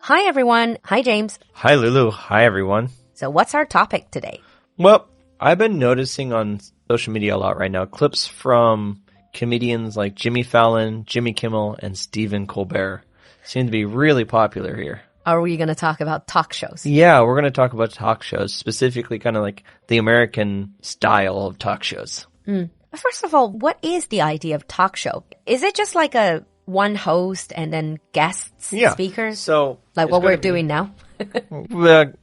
Hi, everyone. Hi, James. Hi, Lulu. Hi, everyone. So what's our topic today? Well, I've been noticing on social media a lot right now clips from comedians like Jimmy Fallon, Jimmy Kimmel, and Stephen Colbert. Seem to be really popular here. Are we going to talk about talk shows? Yeah, we're going to talk about talk shows, specifically kind of like the American style of talk shows. First of all, what is the idea of talk show? Is it just like a one host and then guests, speakers? So like what we're doing now?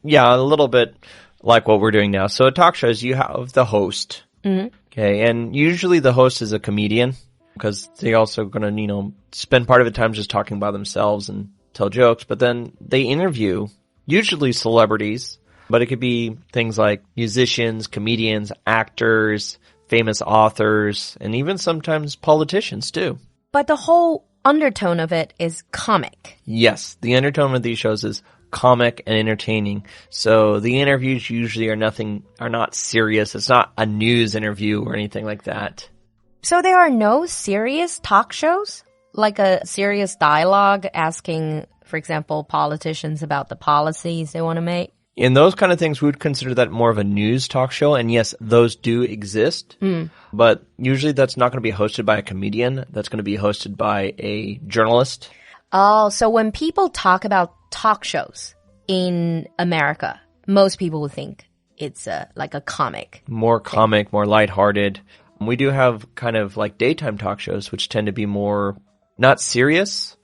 Yeah, a little bit like what we're doing now. So at talk shows, you have the host. Okay, and usually the host is a comedian because they also going to, spend part of the time just talking about themselves and tell jokes. But then they interview usually celebrities, but it could be things like musicians, comedians, actors, famous authors, and even sometimes politicians too. But the whole undertone of it is comic. Yes, the undertone of these shows is comic and entertaining. So the interviews usually are not serious. It's not a news interview or anything like that. So there are no serious talk shows? Like a serious dialogue asking, for example, politicians about the policies they want to make? In those kind of things, we would consider that more of a news talk show. And yes, those do exist. But usually that's not going to be hosted by a comedian. That's going to be hosted by a journalist. Oh, so when people talk about talk shows in America, most people would think it's like a comic. More comic, more lighthearted. We do have kind of like daytime talk shows, which tend to be more not serious,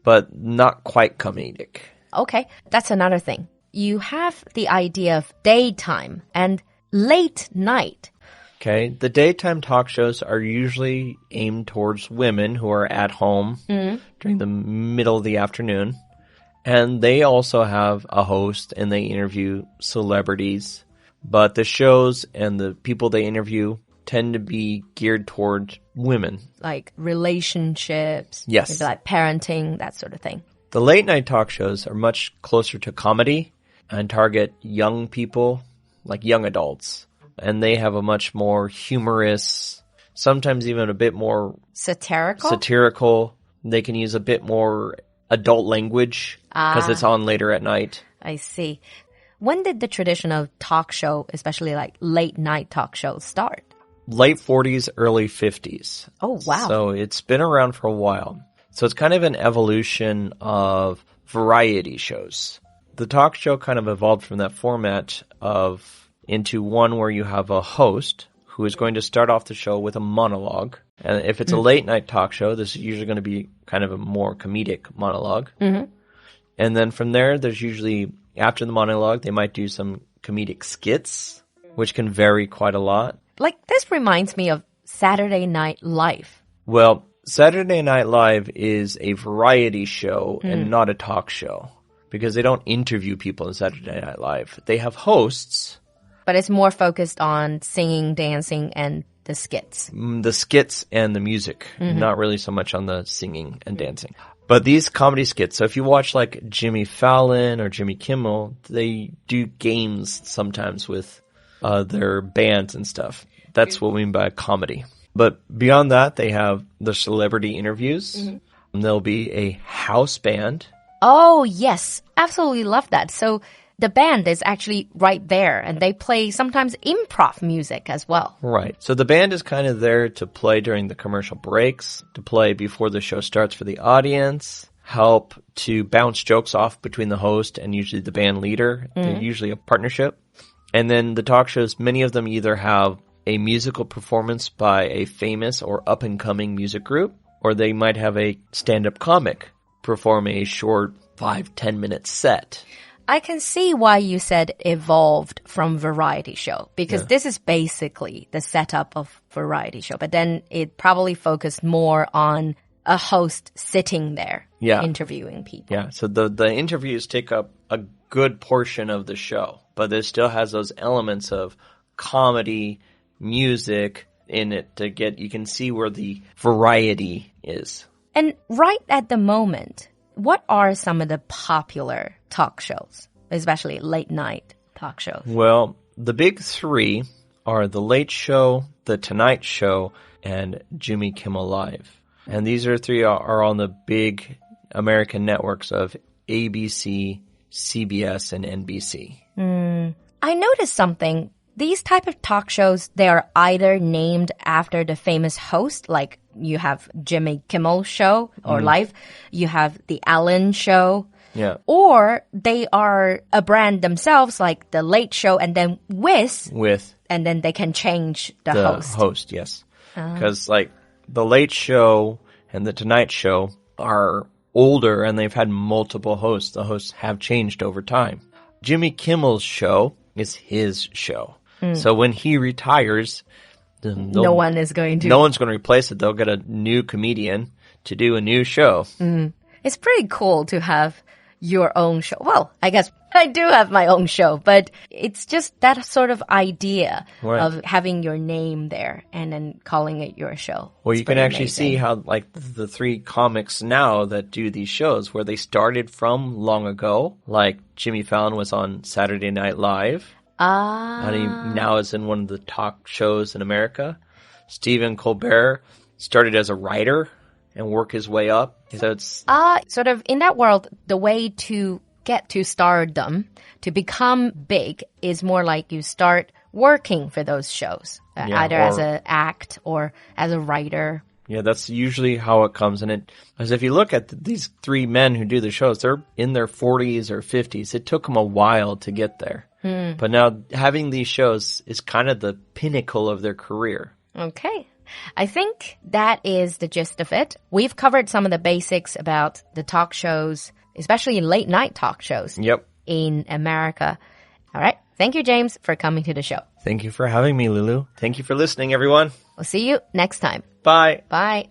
but not quite comedic. Okay, that's another thing. You have the idea of daytime and late night. Okay, the daytime talk shows are usually aimed towards women who are at home during the middle of the afternoon. And they also have a host and they interview celebrities. But the shows and the people they interview tend to be geared toward women. Like relationships. Yes. Maybe like parenting, that sort of thing. The late night talk shows are much closer to comedy and target young people, like young adults. And they have a much more humorous, sometimes even a bit more satirical. They can use a bit more adult language because it's on later at night. I see. When did the tradition of talk show, especially like late night talk shows, start? Late 40s, early 50s. Oh, wow. So it's been around for a while. So it's kind of an evolution of variety shows. The talk show kind of evolved from that format into one where you have a host who is going to start off the show with a monologue. And if it's a late night talk show, this is usually going to be kind of a more comedic monologue. And then from there, there's usually, after the monologue, they might do some comedic skits, which can vary quite a lot. Like, this reminds me of Saturday Night Live. Well, Saturday Night Live is a variety show and not a talk show because they don't interview people in Saturday Night Live. They have hosts. But it's more focused on singing, dancing, and the skits. The skits and the music, not really so much on the singing and dancing. But these comedy skits, so if you watch like Jimmy Fallon or Jimmy Kimmel, they do games sometimes with their bands and stuff. That's what we mean by comedy. But beyond that, they have the celebrity interviews. There'll be a house band. Oh, yes. Absolutely love that. So the band is actually right there, and they play sometimes improv music as well. Right. So the band is kind of there to play during the commercial breaks, to play before the show starts for the audience, help to bounce jokes off between the host and usually the band leader. They're usually a partnership. And then the talk shows, many of them either have a musical performance by a famous or up-and-coming music group, or they might have a stand-up comic perform a short 5-10 minute set. I can see why you said evolved from variety show, because this is basically the setup of variety show. But then it probably focused more on a host sitting there interviewing people. Yeah, so the interviews take up a good portion of the show, but it still has those elements of comedy, music in it to get, you can see where the variety is. And right at the moment, what are some of the popular talk shows, especially late night talk shows? Well, the big three are The Late Show, The Tonight Show, and Jimmy Kimmel Live. And these three are on the big American networks of ABC, CBS, and NBC. I noticed something. These type of talk shows, they are either named after the famous host, like you have Jimmy Kimmel Show or Live, you have The Ellen Show, or they are a brand themselves, like The Late Show, and then with, and then they can change the host. Yes. Because like The Late Show and The Tonight Show are older and they've had multiple hosts. The hosts have changed over time. Jimmy Kimmel's show is his show. So when he retires, no one's going to replace it. They'll get a new comedian to do a new show. It's pretty cool to have your own show. Well, I guess I do have my own show, but it's just that sort of idea of having your name there and then calling it your show. Well, you can actually see how like the three comics now that do these shows where they started from long ago, like Jimmy Fallon was on Saturday Night Live. And he now is in one of the talk shows in America. Stephen Colbert started as a writer and worked his way up. So it's sort of in that world, the way to get to stardom, to become big, is more like you start working for those shows, either as an act or as a writer. Yeah, that's usually how it comes. And as if you look at these three men who do the shows, they're in their 40s or 50s. It took them a while to get there. But now having these shows is kind of the pinnacle of their career. Okay. I think that is the gist of it. We've covered some of the basics about the talk shows, especially late night talk shows in America. All right. Thank you, James, for coming to the show. Thank you for having me, Lulu. Thank you for listening, everyone. We'll see you next time. Bye. Bye.